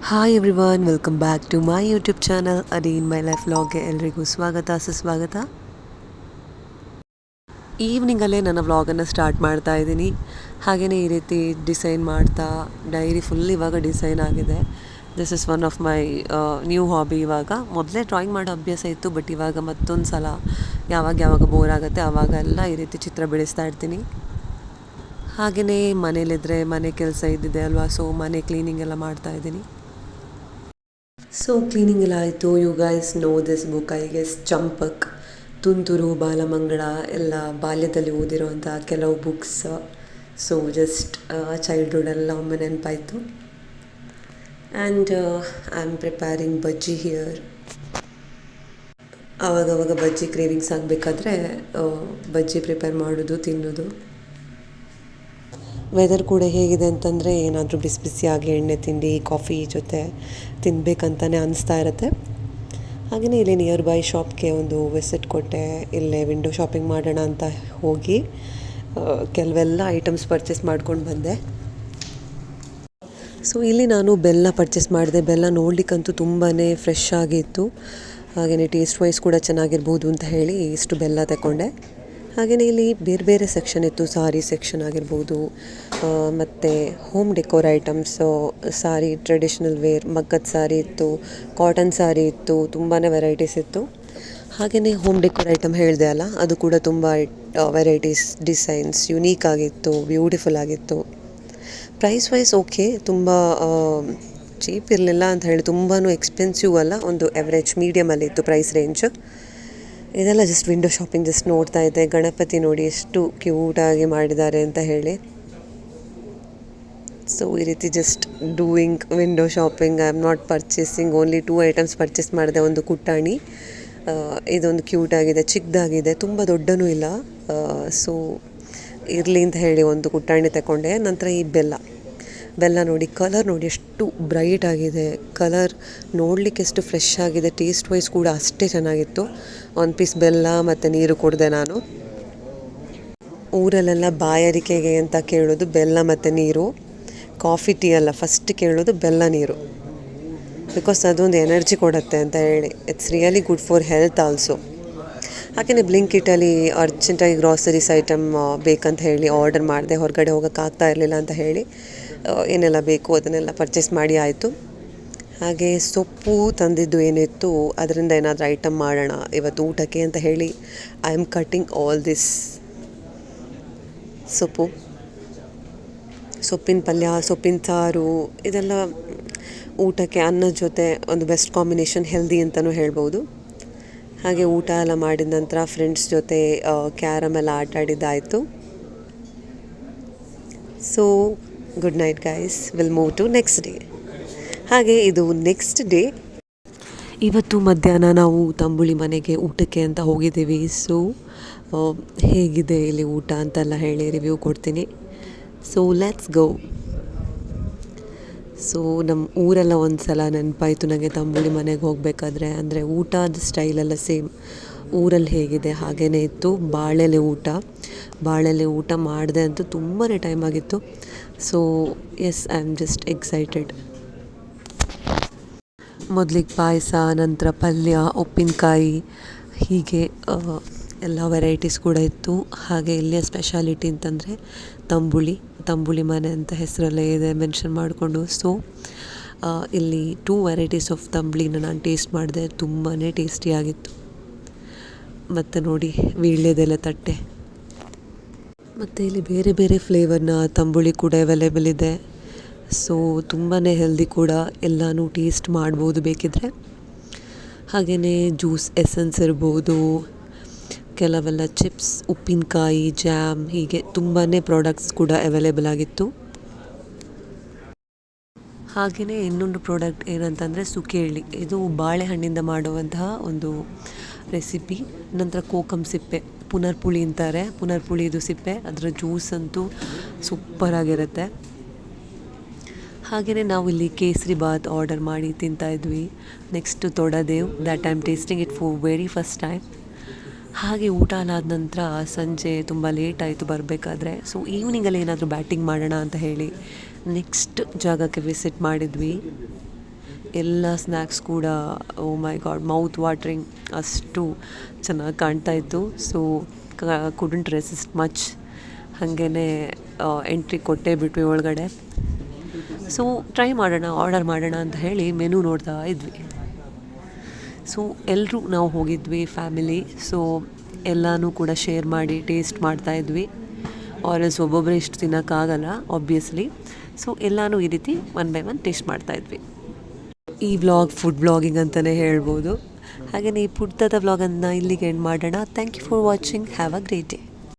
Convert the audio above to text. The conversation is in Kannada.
Hi everyone, welcome back to my YouTube channel ಅಡಿ ಇನ್ ಮೈ ಲೈಫ್ ವ್ಲಾಗ್ಗೆ ಎಲ್ರಿಗೂ ಸ್ವಾಗತ ಸುಸ್ವಾಗತ. ಈವ್ನಿಂಗಲ್ಲೇ ನನ್ನ ವ್ಲಾಗನ್ನು ಸ್ಟಾರ್ಟ್ ಮಾಡ್ತಾ ಇದ್ದೀನಿ. ಹಾಗೆಯೇ ಈ ರೀತಿ ಡಿಸೈನ್ ಮಾಡ್ತಾ ಡೈರಿ ಫುಲ್ ಇವಾಗ ಡಿಸೈನ್ ಆಗಿದೆ. This is one of my new hobby. ಇವಾಗ ಮೊದಲೇ ಡ್ರಾಯಿಂಗ್ ಮಾಡೋ ಅಭ್ಯಾಸ ಇತ್ತು, ಬಟ್ ಇವಾಗ ಮತ್ತೊಂದು ಸಲ ಯಾವಾಗ ಬೋರ್ ಆಗುತ್ತೆ ಆವಾಗೆಲ್ಲ ಈ ರೀತಿ ಚಿತ್ರ ಬಿಡಿಸ್ತಾ ಇರ್ತೀನಿ. ಹಾಗೆಯೇ ಮನೇಲಿದ್ದರೆ ಮನೆ ಕೆಲಸ ಇದ್ದಿದೆ ಅಲ್ವಾ, ಸೊ ಮನೆ ಕ್ಲೀನಿಂಗ್ ಎಲ್ಲ ಮಾಡ್ತಾ ಇದ್ದೀನಿ. ಸೊ ಕ್ಲೀನಿಂಗ್ ಎಲ್ಲ ಆಯಿತು. You guys know this book, I guess Champak, Tunturu, Balamangala ಎಲ್ಲ ಬಾಲ್ಯದಲ್ಲಿ ಓದಿರೋವಂಥ ಕೆಲವು ಬುಕ್ಸ್. ಸೊ ಜಸ್ಟ್ ಚೈಲ್ಡ್ಹುಡ್ ಎಲ್ಲ ಒಮ್ಮೆ ನೆನಪಾಯಿತು. And I am preparing bajji here. ಆವಾಗವಾಗ ಬಜ್ಜಿ ಕ್ರೇವಿಂಗ್ಸ್ ಆಗಬೇಕಾದ್ರೆ ಬಜ್ಜಿ ಪ್ರಿಪೇರ್ ಮಾಡೋದು, ತಿನ್ನೋದು. ವೆದರ್ ಕೂಡ ಹೇಗಿದೆ ಅಂತಂದರೆ ಏನಾದರೂ ಬಿಸಿ ಬಿಸಿಯಾಗಿ ಎಣ್ಣೆ ತಿಂಡಿ ಕಾಫಿ ಜೊತೆ ತಿನ್ನಬೇಕಂತಲೇ ಅನಿಸ್ತಾ ಇರುತ್ತೆ. ಹಾಗೆಯೇ ಇಲ್ಲಿ ನಿಯರ್ ಬೈ ಶಾಪ್ಗೆ ಒಂದು ವಿಸಿಟ್ ಕೊಟ್ಟೆ. ಇಲ್ಲೇ ವಿಂಡೋ ಶಾಪಿಂಗ್ ಮಾಡೋಣ ಅಂತ ಹೋಗಿ ಕೆಲವೆಲ್ಲ ಐಟಮ್ಸ್ ಪರ್ಚೇಸ್ ಮಾಡ್ಕೊಂಡು ಬಂದೆ. ಸೊ ಇಲ್ಲಿ ನಾನು ಬೆಲ್ಲ ಪರ್ಚೇಸ್ ಮಾಡಿದೆ. ಬೆಲ್ಲ ನೋಡಲಿಕ್ಕಂತೂ ತುಂಬಾ ಫ್ರೆಶ್ ಆಗಿತ್ತು, ಹಾಗೆಯೇ ಟೇಸ್ಟ್ ವೈಸ್ ಕೂಡ ಚೆನ್ನಾಗಿರ್ಬೋದು ಅಂತ ಹೇಳಿ ಇಷ್ಟು ಬೆಲ್ಲ ತಗೊಂಡೆ. ಹಾಗೆಯೇ ಇಲ್ಲಿ ಬೇರೆ ಬೇರೆ ಸೆಕ್ಷನ್ ಇತ್ತು. ಸಾರಿ ಸೆಕ್ಷನ್ ಆಗಿರ್ಬೋದು, ಮತ್ತು ಹೋಮ್ ಡೆಕೋರ್ ಐಟಮ್ಸು, ಸಾರಿ ಟ್ರೆಡಿಷ್ನಲ್ ವೇರ್, ಮಗ್ಗದ ಸಾರಿ ಇತ್ತು, ಕಾಟನ್ ಸಾರಿ ಇತ್ತು, ತುಂಬಾ ವೆರೈಟೀಸ್ ಇತ್ತು. ಹಾಗೆಯೇ ಹೋಮ್ ಡೆಕೋರ್ ಐಟಮ್ ಹೇಳಿದೆ ಅಲ್ಲ, ಅದು ಕೂಡ ತುಂಬ ವೆರೈಟೀಸ್, ಡಿಸೈನ್ಸ್ ಯುನೀಕ್ ಆಗಿತ್ತು, ಬ್ಯೂಟಿಫುಲ್ ಆಗಿತ್ತು. ಪ್ರೈಸ್ ವೈಸ್ ಓಕೆ, ತುಂಬ ಚೀಪ್ ಇರಲಿಲ್ಲ ಅಂತ ಹೇಳಿ ತುಂಬಾ ಎಕ್ಸ್ಪೆನ್ಸಿವ್ ಅಲ್ಲ, ಒಂದು ಎವ್ರೇಜ್ ಮೀಡಿಯಮಲ್ಲಿ ಇತ್ತು ಪ್ರೈಸ್ ರೇಂಜ್. ಇದೆಲ್ಲ ಜಸ್ಟ್ ವಿಂಡೋ ಶಾಪಿಂಗ್ ಜಸ್ಟ್ ನೋಡ್ತಾ ಇದ್ದೆ. ಗಣಪತಿ ನೋಡಿ ಎಷ್ಟು ಕ್ಯೂಟಾಗಿ ಮಾಡಿದ್ದಾರೆ ಅಂತ ಹೇಳಿ. ಸೊ ಈ ರೀತಿ just doing window shopping. I am not purchasing, only 2 items purchase ಮಾಡಿದೆ. ಒಂದು ಕುಟ್ಟಾಣಿ, ಇದೊಂದು ಕ್ಯೂಟಾಗಿದೆ, ಚಿಕ್ಕದಾಗಿದೆ, ತುಂಬ ದೊಡ್ಡನೂ ಇಲ್ಲ. ಸೊ ಇರಲಿ ಅಂತ ಹೇಳಿ ಒಂದು ಕುಟ್ಟಾಣಿ ತಗೊಂಡೆ. ನಂತರ ಈ ಬೆಲ್ಲ ನೋಡಿ, ಕಲರ್ ನೋಡಿ ಎಷ್ಟು ಬ್ರೈಟ್ ಆಗಿದೆ, ಕಲರ್ ನೋಡಲಿಕ್ಕೆ ಎಷ್ಟು ಫ್ರೆಶ್ ಆಗಿದೆ, ಟೇಸ್ಟ್ ವೈಸ್ ಕೂಡ ಅಷ್ಟೇ ಚೆನ್ನಾಗಿತ್ತು. ಒಂದು ಪೀಸ್ ಬೆಲ್ಲ ಮತ್ತು ನೀರು ಕುಡಿದೆ ನಾನು. ಊರಲ್ಲೆಲ್ಲ ಬಾಯಾರಿಕೆಗೆ ಅಂತ ಕೇಳೋದು ಬೆಲ್ಲ ಮತ್ತು ನೀರು, ಕಾಫಿ ಟೀ ಅಲ್ಲ, ಫಸ್ಟ್ ಕೇಳೋದು ಬೆಲ್ಲ ನೀರು, ಬಿಕಾಸ್ ಅದೊಂದು ಎನರ್ಜಿ ಕೊಡುತ್ತೆ ಅಂತ ಹೇಳಿ. It's really good for health also. ಹಾಗೆಯೇ ಬ್ಲಿಂಕಿಟಲ್ಲಿ ಅರ್ಜೆಂಟಾಗಿ ಗ್ರಾಸರೀಸ್ ಐಟಮ್ ಬೇಕಂತ ಹೇಳಿ ಆರ್ಡರ್ ಮಾಡಿದೆ. ಹೊರಗಡೆ ಹೋಗೋಕ್ಕಾಗ್ತಾ ಇರಲಿಲ್ಲ ಅಂತ ಹೇಳಿ ಏನೆಲ್ಲ ಬೇಕು ಅದನ್ನೆಲ್ಲ ಪರ್ಚೇಸ್ ಮಾಡಿ ಆಯಿತು. ಹಾಗೆ ಸೊಪ್ಪು ತಂದಿದ್ದು ಏನಿತ್ತು ಅದರಿಂದ ಏನಾದರೂ ಐಟಮ್ ಮಾಡೋಣ ಇವತ್ತು ಊಟಕ್ಕೆ ಅಂತ ಹೇಳಿ I am cutting all this ಸೊಪ್ಪಿನ ಪಲ್ಯ, ಸೊಪ್ಪಿನ ಸಾರು, ಇದೆಲ್ಲ ಊಟಕ್ಕೆ ಅನ್ನದ ಜೊತೆ ಒಂದು ಬೆಸ್ಟ್ ಕಾಂಬಿನೇಷನ್, ಹೆಲ್ದಿ ಅಂತಲೂ ಹೇಳ್ಬೋದು. ಹಾಗೆ ಊಟ ಎಲ್ಲ ಮಾಡಿದ ನಂತರ ಫ್ರೆಂಡ್ಸ್ ಜೊತೆ ಕ್ಯಾರಮ್ ಎಲ್ಲ ಆಟ ಆಡಿದ್ದಾಯಿತು. So good night guys, will move to next day. ಹಾಗೆ ಇದು ನೆಕ್ಸ್ಟ್ ಡೇ. ಇವತ್ತು ಮಧ್ಯಾಹ್ನ ನಾವು ತಂಬುಳಿ ಮನೆಗೆ ಊಟಕ್ಕೆ ಅಂತ ಹೋಗಿದ್ದೀವಿ. ಸೊ ಹೇಗಿದೆ ಇಲ್ಲಿ ಊಟ ಅಂತೆಲ್ಲ ಹೇಳಿ ರಿವ್ಯೂ ಕೊಡ್ತೀನಿ. So let's go. ಸೊ ನಮ್ಮ ಊರೆಲ್ಲ ಒಂದು ಸಲ ನೆನಪಾಯಿತು ನನಗೆ ತಂಬುಳಿ ಮನೆಗೆ ಹೋಗಬೇಕಾದ್ರೆ. ಅಂದರೆ ಊಟದ ಸ್ಟೈಲೆಲ್ಲ ಸೇಮ್ ಊರಲ್ಲಿ ಹೇಗಿದೆ ಹಾಗೇ ಇತ್ತು. ಬಾಳೆಲೆ ಊಟ ಮಾಡಿದೆ ಅಂತೂ ತುಂಬಾ ಟೈಮ್ ಆಗಿತ್ತು. So yes, I am just excited. ಮೊದಲಿಗೆ ಪಾಯಸ, ನಂತರ ಪಲ್ಯ, ಉಪ್ಪಿನಕಾಯಿ, ಹೀಗೆ ಎಲ್ಲ ವೆರೈಟೀಸ್ ಕೂಡ ಇತ್ತು. ಹಾಗೆ ಇಲ್ಲಿಯ ಸ್ಪೆಷಾಲಿಟಿ ಅಂತಂದರೆ ತಂಬುಳಿ ಮನೆ ಅಂತ ಹೆಸರಲ್ಲೇ ಇದೆ ಮೆನ್ಷನ್ ಮಾಡಿಕೊಂಡು. ಸೊ ಇಲ್ಲಿ 2 ವೆರೈಟೀಸ್ ಆಫ್ ತಂಬುಳಿನ ನಾನು ಟೇಸ್ಟ್ ಮಾಡಿದೆ, ತುಂಬಾ ಟೇಸ್ಟಿಯಾಗಿತ್ತು. ಮತ್ತು ನೋಡಿ ವೀಳ್ಯದೆಲೆ ತಟ್ಟೆ, ಮತ್ತು ಇಲ್ಲಿ ಬೇರೆ ಬೇರೆ ಫ್ಲೇವರ್ನ ತಂಬುಳಿ ಕೂಡ ಅವೈಲೇಬಲ್ ಇದೆ. ಸೊ ತುಂಬಾ ಹೆಲ್ದಿ ಕೂಡ, ಎಲ್ಲನೂ ಟೇಸ್ಟ್ ಮಾಡ್ಬೋದು ಬೇಕಿದ್ರೆ. ಹಾಗೆಯೇ ಜ್ಯೂಸ್ ಎಸೆನ್ಸ್ ಇರ್ಬೋದು, ಕೆಲವೆಲ್ಲ ಚಿಪ್ಸ್, ಉಪ್ಪಿನಕಾಯಿ, ಜಾಮ್, ಹೀಗೆ ತುಂಬಾ ಪ್ರಾಡಕ್ಟ್ಸ್ ಕೂಡ ಅವೈಲೇಬಲ್ ಆಗಿತ್ತು. ಹಾಗೆಯೇ ಇನ್ನೊಂದು ಪ್ರಾಡಕ್ಟ್ ಏನಂತಂದರೆ ಸುಕೇಳಿ. ಇದು ಬಾಳೆಹಣ್ಣಿಂದ ಮಾಡುವಂತಹ ಒಂದು ರೆಸಿಪಿ. ನಂತರ ಕೋಕಮ್ ಸಿಪ್ಪೆ, ಪುನರ್ಪುಳಿ ಅಂತಾರೆ, ಪುನರ್ಪುಳಿದು ಸಿಪ್ಪೆ, ಅದರ ಜ್ಯೂಸ್ ಅಂತೂ ಸೂಪರಾಗಿರುತ್ತೆ. ಹಾಗೆಯೇ ನಾವು ಇಲ್ಲಿ ಕೇಸರಿ ಬಾತ್ ಆರ್ಡರ್ ಮಾಡಿ ತಿಂತಾಯಿದ್ವಿ. ನೆಕ್ಸ್ಟ್ ತೊಡದೇವ್, that I am tasting it for very first time. ಹಾಗೆ ಊಟ ಆದ ನಂತರ ಸಂಜೆ ತುಂಬ ಲೇಟ್ ಆಯಿತು ಬರಬೇಕಾದ್ರೆ. ಸೊ ಈವ್ನಿಂಗಲ್ಲಿ ಏನಾದರೂ ಬ್ಯಾಟಿಂಗ್ ಮಾಡೋಣ ಅಂತ ಹೇಳಿ ನೆಕ್ಸ್ಟ್ ಜಾಗಕ್ಕೆ ವಿಸಿಟ್ ಮಾಡಿದ್ವಿ. ಎಲ್ಲ ಸ್ನ್ಯಾಕ್ಸ್ ಕೂಡ ಓ ಮೈ ಗಾಡ್ ಮೌತ್ ವಾಟ್ರಿಂಗ್, ಅಷ್ಟು ಚೆನ್ನಾಗಿ ಕಾಣ್ತಾ ಇತ್ತು. So couldn't resist much. ಹಾಗೇ ಎಂಟ್ರಿ ಕೊಟ್ಟೇ ಬಿಟ್ವಿ ಒಳಗಡೆ. ಸೊ ಟ್ರೈ ಮಾಡೋಣ, ಆರ್ಡರ್ ಮಾಡೋಣ ಅಂತ ಹೇಳಿ ಮೆನು ನೋಡ್ತಾ ಇದ್ವಿ. ಸೊ ಎಲ್ಲರೂ ನಾವು ಹೋಗಿದ್ವಿ ಫ್ಯಾಮಿಲಿ. ಸೊ ಎಲ್ಲನೂ ಕೂಡ ಶೇರ್ ಮಾಡಿ ಟೇಸ್ಟ್ ಮಾಡ್ತಾಯಿದ್ವಿ. ಆರೆಲ್ಸ್ ಒಬ್ಬೊಬ್ಬರೇ ಇಷ್ಟು ತಿನ್ನೋಕ್ಕಾಗಲ್ಲ ಆಬ್ವಿಯಸ್ಲಿ. ಸೊ ಎಲ್ಲನೂ ಈ ರೀತಿ ಒನ್ ಬೈ ಒನ್ ಟೇಸ್ಟ್ ಮಾಡ್ತಾಯಿದ್ವಿ. ಈ ವ್ಲಾಗ್ ಫುಡ್ ವ್ಲಾಗಿಂಗ್ ಅಂತಲೇ ಹೇಳ್ಬೋದು. ಹಾಗೆಯೇ ಈ ಪುಟ್ಟದ ವ್ಲಾಗನ್ನು ಇಲ್ಲಿಗೆ ಎಂಡ್ ಮಾಡೋಣ. Thank you for watching. Have a great day.